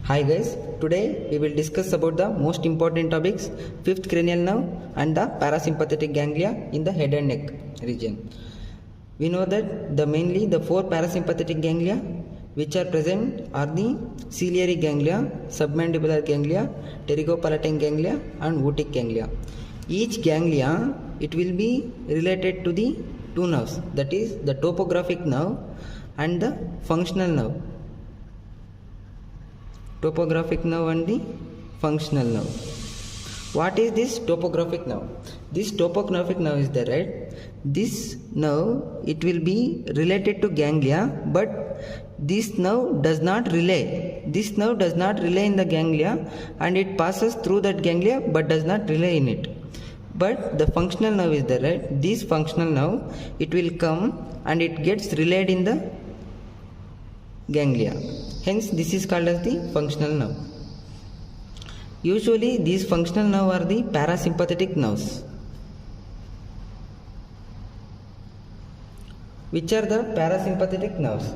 Hi guys, today we will discuss about the most important topics, fifth cranial nerve and the parasympathetic ganglia in the head and neck region. We know that mainly the four parasympathetic ganglia which are present are the ciliary ganglia, submandibular ganglia, pterygopalatine ganglia and otic ganglia. Each ganglia, it will be related to the two nerves, that is the topographic nerve and the functional nerve. Topographic nerve and the functional nerve. What is this topographic nerve? This topographic nerve is there, right? This nerve, it will be related to ganglia, but this nerve does not relay. This nerve does not relay in the ganglia, and it passes through that ganglia but does not relay in it. But the functional nerve is there, right? This functional nerve, it will come and it gets relayed in the ganglia. Hence, this is called as the functional nerve. Usually, these functional nerves are the parasympathetic nerves. Which are the parasympathetic nerves?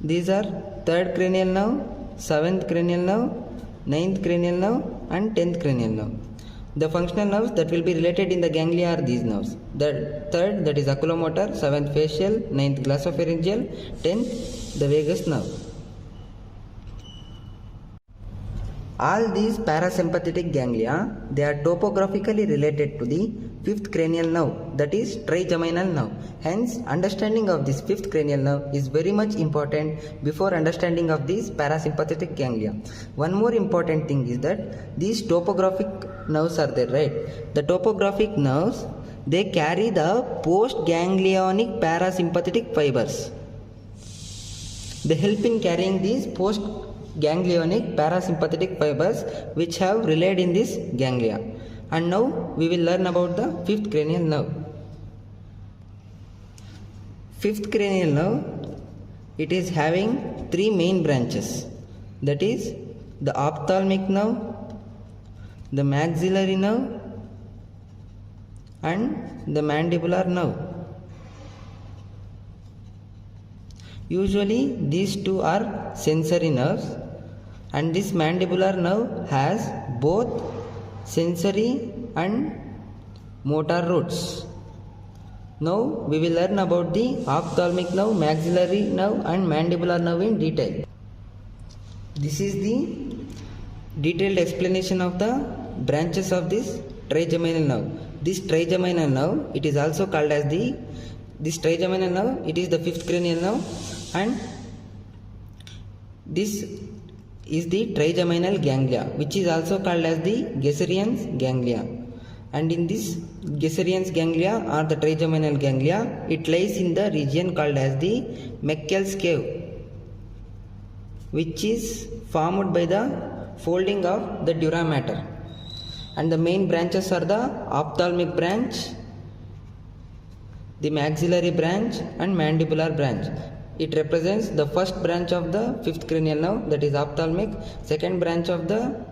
These are third cranial nerve, seventh cranial nerve, ninth cranial nerve, and 10th cranial nerve. The functional nerves that will be related in the ganglia are these nerves. The third, that is oculomotor, seventh facial, ninth glossopharyngeal, 10th the vagus nerve. All these parasympathetic ganglia, they are topographically related to the fifth cranial nerve, that is trigeminal nerve. Hence, understanding of this fifth cranial nerve is very much important before understanding of these parasympathetic ganglia. One more important thing is that these topographic nerves are there, right? The topographic nerves, they carry the postganglionic parasympathetic fibers. They help in carrying these postganglionic parasympathetic fibers which have relayed in this ganglia. And now we will learn about the fifth cranial nerve. Fifth cranial nerve, it is having three main branches. That is the ophthalmic nerve, the maxillary nerve, and the mandibular nerve. Usually these two are sensory nerves, and this mandibular nerve has both sensory and motor roots. Now we will learn about the ophthalmic nerve, maxillary nerve and mandibular nerve in detail. This is the detailed explanation of the branches of this trigeminal nerve. This trigeminal nerve, it is also called as this trigeminal nerve, it is the fifth cranial nerve, and this is the trigeminal ganglia, which is also called as the Gesserian's ganglia. And in this Gesserian's ganglia or the trigeminal ganglia, it lies in the region called as the Meckel's cave, which is formed by the folding of the dura mater. And the main branches are the ophthalmic branch, the maxillary branch and mandibular branch. It represents the first branch of the fifth cranial nerve, that is ophthalmic, second branch of the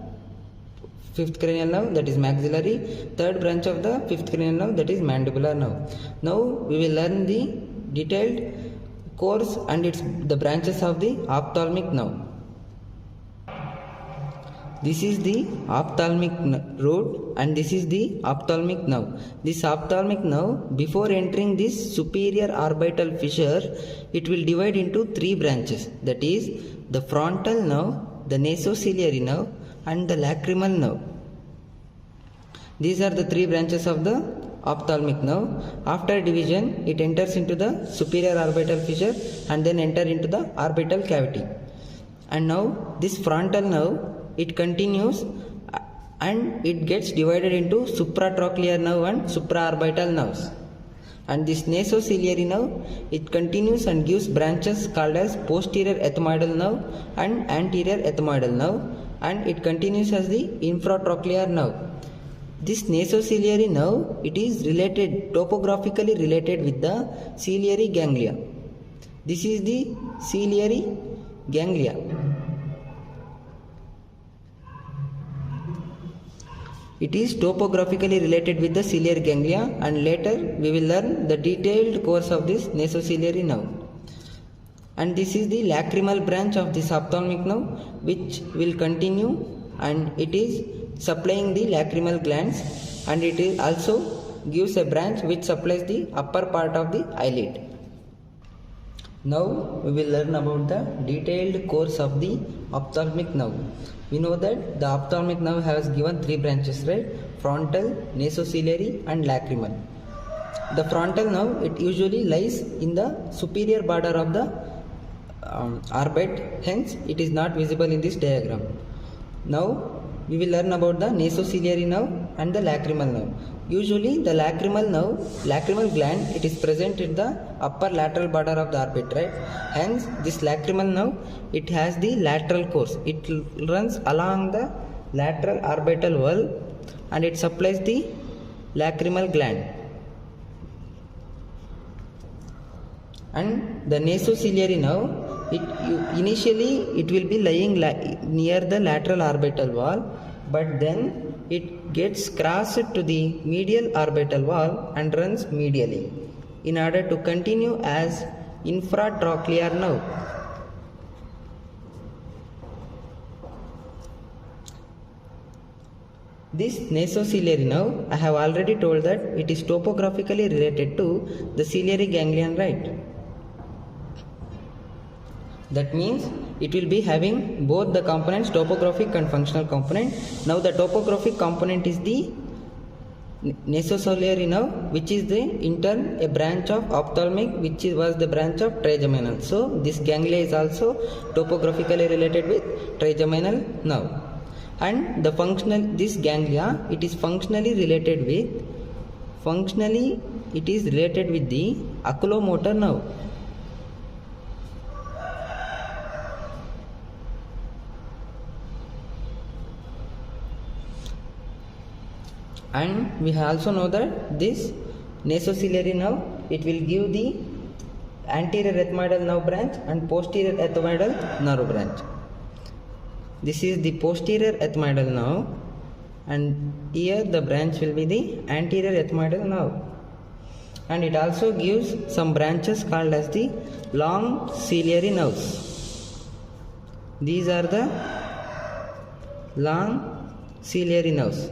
fifth cranial nerve, that is maxillary, third branch of the fifth cranial nerve, that is mandibular nerve. Now we will learn the detailed course and the branches of the ophthalmic nerve. This is the ophthalmic root and this is the ophthalmic nerve. This ophthalmic nerve, before entering this superior orbital fissure, it will divide into three branches, that is the frontal nerve, the nasociliary nerve and the lacrimal nerve. These are the three branches of the ophthalmic nerve. After division, it enters into the superior orbital fissure and then enter into the orbital cavity. And now this frontal nerve, it continues and it gets divided into supratrochlear nerve and supraorbital nerves. And this nasociliary nerve, it continues and gives branches called as posterior ethmoidal nerve and anterior ethmoidal nerve, and it continues as the infratrochlear nerve. This nasociliary nerve, it is topographically related with the ciliary ganglia. This is the ciliary ganglia. It is topographically related with the ciliary ganglia, and later we will learn the detailed course of this nasociliary nerve. and this is the lacrimal branch of this ophthalmic nerve, which will continue, and it is supplying the lacrimal glands, and it is also gives a branch which supplies the upper part of the eyelid. Now we will learn about the detailed course of the ophthalmic nerve. We know that the ophthalmic nerve has given three branches, right? Frontal, nasociliary and lacrimal. The frontal nerve, it usually lies in the superior border of the orbit, hence it is not visible in this diagram. Now we will learn about the nasociliary nerve and the lacrimal nerve. Usually the lacrimal gland, it is present in the upper lateral border of the orbit, right? Hence this lacrimal nerve, it has the lateral course. It runs along the lateral orbital wall and it supplies the lacrimal gland. And the nasociliary nerve, initially it will be lying near the lateral orbital wall, but then it gets crossed to the medial orbital wall and runs medially in order to continue as infratrochlear nerve. This nasociliary nerve, I have already told that it is topographically related to the ciliary ganglion, right? That means it will be having both the components, topographic and functional component. Now the topographic component is the nasociliary nerve, which is in turn a branch of ophthalmic, which was the branch of trigeminal. So this ganglia is also topographically related with trigeminal nerve. And the this ganglia, it is functionally related with the oculomotor nerve. And we also know that this nasociliary nerve, it will give the anterior ethmoidal nerve branch and posterior ethmoidal nerve branch. This is the posterior ethmoidal nerve, and here the branch will be the anterior ethmoidal nerve. And it also gives some branches called as the long ciliary nerves. These are the long ciliary nerves.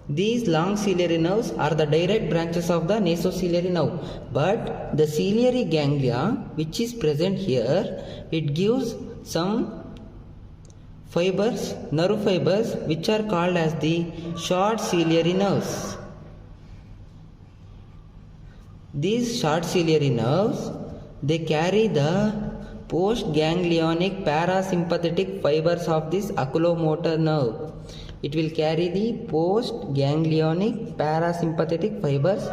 These long ciliary nerves are the direct branches of the nasociliary nerve, but the ciliary ganglia, which is present here, it gives some nerve fibers, which are called as the short ciliary nerves. These short ciliary nerves, they carry the postganglionic parasympathetic fibers of this oculomotor nerve. It will carry the postganglionic parasympathetic fibers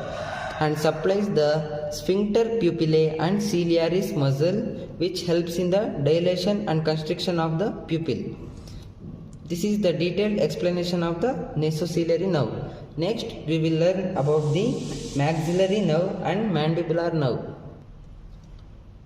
and supplies the sphincter pupillae and ciliaris muscle, which helps in the dilation and constriction of the pupil. This is the detailed explanation of the nasociliary nerve. Next, we will learn about the maxillary nerve and mandibular nerve.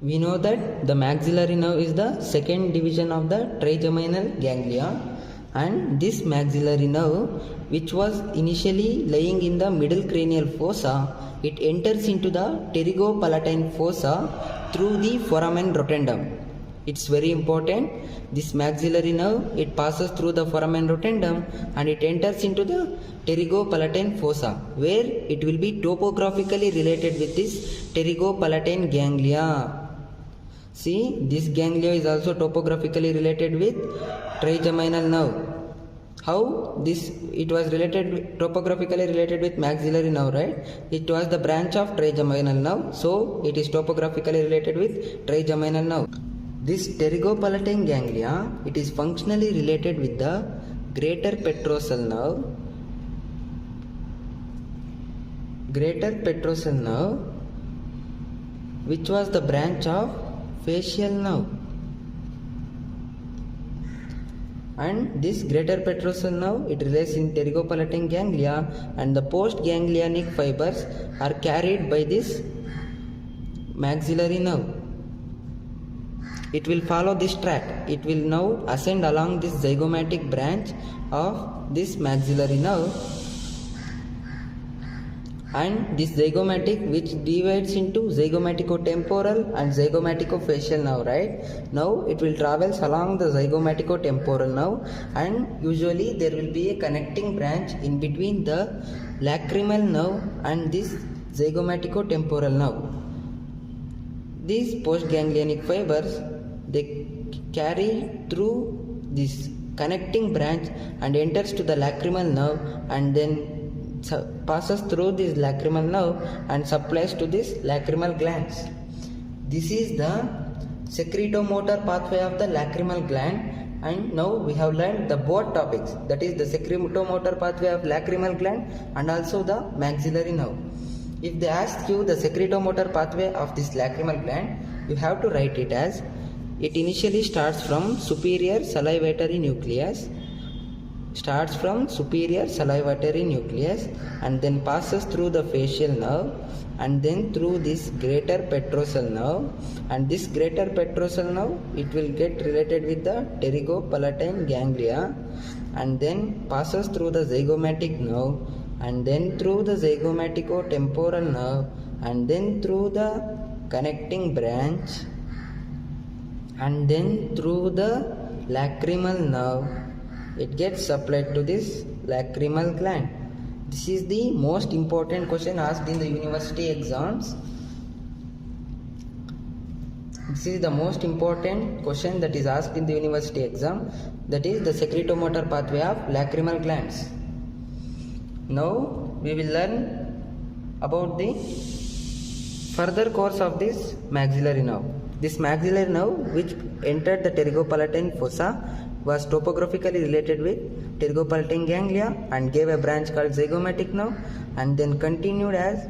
We know that the maxillary nerve is the second division of the trigeminal ganglia, and this maxillary nerve, which was initially lying in the middle cranial fossa, it enters into the pterygopalatine fossa through the foramen rotundum. It's very important. This maxillary nerve, it passes through the foramen rotundum and it enters into the pterygopalatine fossa, where it will be topographically related with this pterygopalatine ganglia. See, this ganglia is also topographically related with trigeminal nerve. How this it was topographically related with maxillary nerve, right? It was the branch of trigeminal nerve, so it is topographically related with trigeminal nerve. This pterygopalatine ganglia, it is functionally related with the greater petrosal nerve. Greater petrosal nerve, which was the branch of facial nerve. And this greater petrosal nerve, it relates in pterygopalatine ganglia, and the postganglionic fibers are carried by this maxillary nerve. It will follow this track. It will now ascend along this zygomatic branch of this maxillary nerve, and this zygomatic which divides into zygomaticotemporal and zygomaticofacial nerve, right? Now it will travels along the zygomaticotemporal nerve, and usually there will be a connecting branch in between the lacrimal nerve and this zygomaticotemporal nerve. These postganglionic fibers, they carry through this connecting branch and enters to the lacrimal nerve, and then passes through this lacrimal nerve and supplies to this lacrimal glands. This is the secretomotor pathway of the lacrimal gland. And now we have learned the both topics, that is the secretomotor pathway of lacrimal gland and also the maxillary nerve. If they ask you the secretomotor pathway of this lacrimal gland, you have to write it as, it initially starts from superior salivatory nucleus, and then passes through the facial nerve and then through this greater petrosal nerve, and this greater petrosal nerve, it will get related with the pterygopalatine ganglia, and then passes through the zygomatic nerve, and then through the zygomaticotemporal nerve, and then through the connecting branch, and then through the lacrimal nerve, it gets supplied to this lacrimal gland. This is the most important question asked in the university exams. This is the most important question that is asked in the university exam, that is the secretomotor pathway of lacrimal glands. Now we will learn about the further course of this maxillary nerve. This maxillary nerve which entered the pterygopalatine fossa was topographically related with pterygopalatine ganglia and gave a branch called zygomatic nerve, and then continued as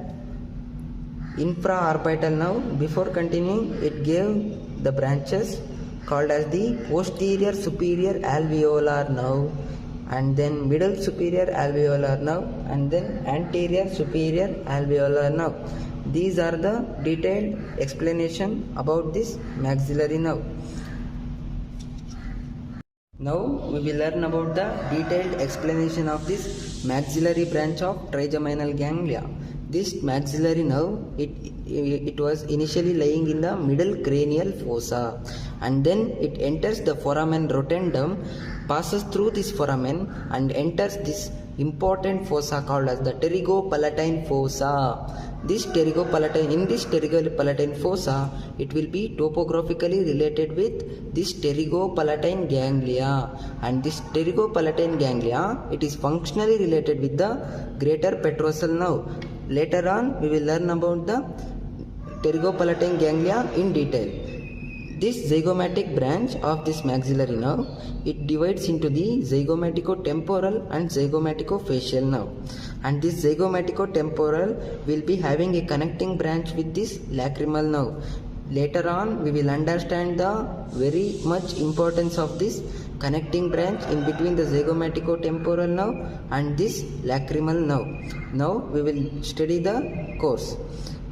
infraorbital nerve. Before continuing, it gave the branches called as the posterior superior alveolar nerve, and then middle superior alveolar nerve, and then anterior superior alveolar nerve. These are the detailed explanation about this maxillary nerve. Now we will learn about the detailed explanation of this maxillary branch of trigeminal ganglia. This maxillary nerve, it was initially lying in the middle cranial fossa, and then it enters the foramen rotundum, passes through this foramen and enters this important fossa called as the pterygopalatine fossa. In this pterygopalatine fossa, it will be topographically related with this pterygopalatine ganglia, and this pterygopalatine ganglia, it is functionally related with the greater petrosal nerve. Later on we will learn about the pterygopalatine ganglia in detail. This zygomatic branch of this maxillary nerve, it divides into the zygomaticotemporal and zygomaticofacial nerve, and this zygomaticotemporal will be having a connecting branch with this lacrimal nerve. Later on we will understand the very much importance of this connecting branch in between the zygomaticotemporal nerve and this lacrimal nerve. Now we will study the course.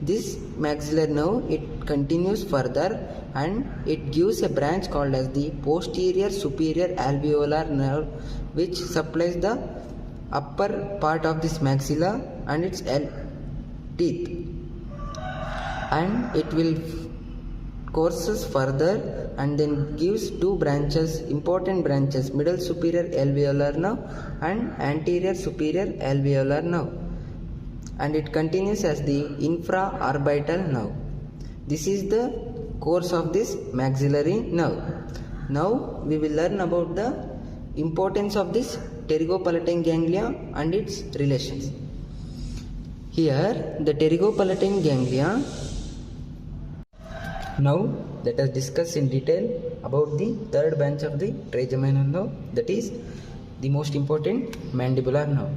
This maxillary nerve, it continues further and it gives a branch called as the posterior superior alveolar nerve, which supplies the upper part of this maxilla and its teeth, and it will courses further and then gives two branches, important branches, middle superior alveolar nerve and anterior superior alveolar nerve, and it continues as the infraorbital nerve. This is the course of this maxillary nerve. Now we will learn about the importance of this pterygopalatine ganglia and its relations. Here the pterygopalatine ganglia. Now let us discuss in detail about the third branch of the trigeminal nerve, that is the most important mandibular nerve.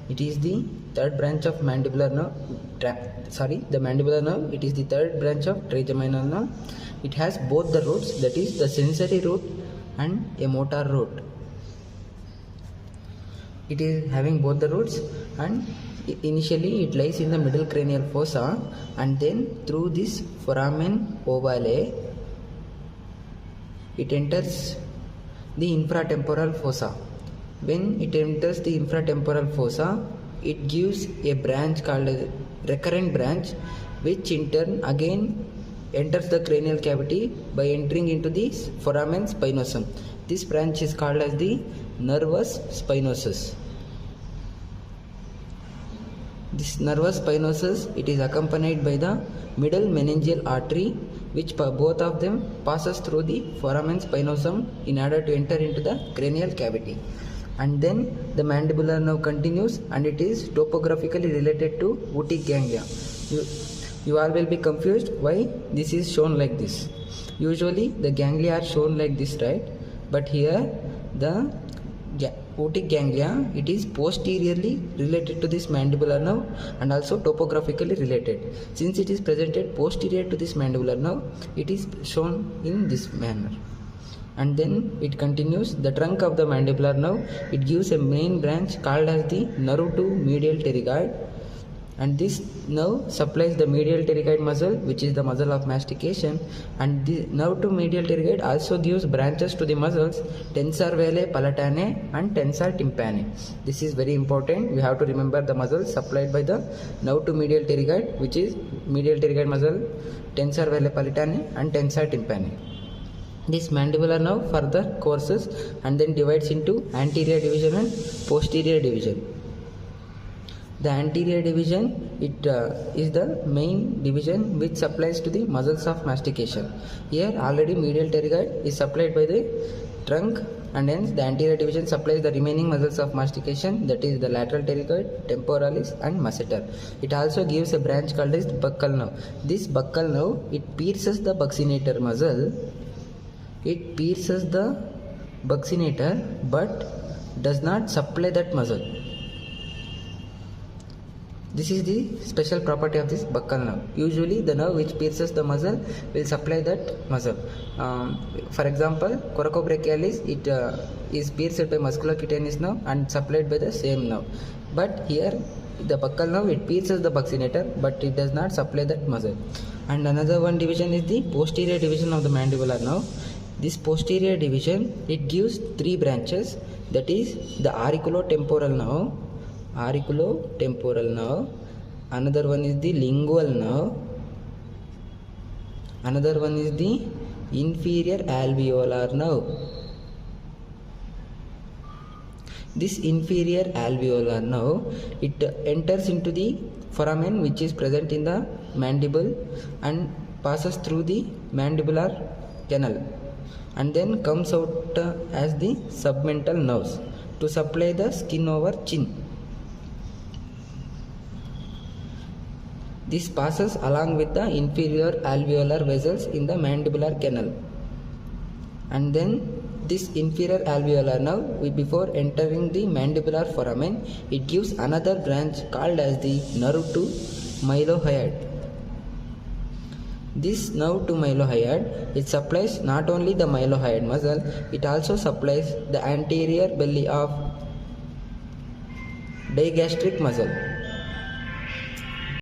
It is the third branch of mandibular nerve. The mandibular nerve, it is the third branch of trigeminal nerve. It has both the roots, that is the sensory root and a motor root. It is having both the roots, and initially it lies in the middle cranial fossa, and then through this foramen ovale it enters the infratemporal fossa. When it enters the infratemporal fossa, it gives a branch called a recurrent branch, which in turn again enters the cranial cavity by entering into the foramen spinosum. This branch is called as the nervus spinosus. This nervus spinosus, it is accompanied by the middle meningeal artery, which both of them passes through the foramen spinosum in order to enter into the cranial cavity. And then the mandibular nerve continues, and it is topographically related to otic ganglia. You all will be confused why this is shown like this. Usually the ganglia are shown like this, right? But here the otic ganglia, it is posteriorly related to this mandibular nerve and also topographically related. Since it is presented posterior to this mandibular nerve, it is shown in this manner. And then it continues the trunk of the mandibular nerve. It gives a main branch called as the nerve to medial pterygoid, and this nerve supplies the medial pterygoid muscle, which is the muscle of mastication. And the nerve to medial pterygoid also gives branches to the muscles tensor velae palatanae and tensor tympani. This is very important. You have to remember the muscles supplied by the nerve to medial pterygoid, which is medial pterygoid muscle, tensor velae palatanae and tensor tympani. This mandibular nerve further courses and then divides into anterior division and posterior division. The anterior division, it is the main division which supplies to the muscles of mastication. Here already medial pterygoid is supplied by the trunk, and hence the anterior division supplies the remaining muscles of mastication, that is the lateral pterygoid, temporalis and masseter. It also gives a branch called as buccal nerve. This buccal nerve, it pierces the buccinator muscle. It pierces the buccinator but does not supply that muscle. This is the special property of this buccal nerve. Usually the nerve which pierces the muscle will supply that muscle. For example, coracobrachialis, it is pierced by musculocutaneous nerve and supplied by the same nerve. But here the buccal nerve, it pierces the buccinator but it does not supply that muscle. And another one division is the posterior division of the mandibular nerve. This posterior division, it gives three branches, that is the auriculotemporal nerve, another one is the lingual nerve, another one is the inferior alveolar nerve. This inferior alveolar nerve, it enters into the foramen which is present in the mandible and passes through the mandibular canal and then comes out as the submental nerves to supply the skin over chin. This passes along with the inferior alveolar vessels in the mandibular canal. And then this inferior alveolar nerve, before entering the mandibular foramen, it gives another branch called as the nerve to mylohyoid. This nerve to mylohyoid, it supplies not only the mylohyoid muscle, it also supplies the anterior belly of digastric muscle.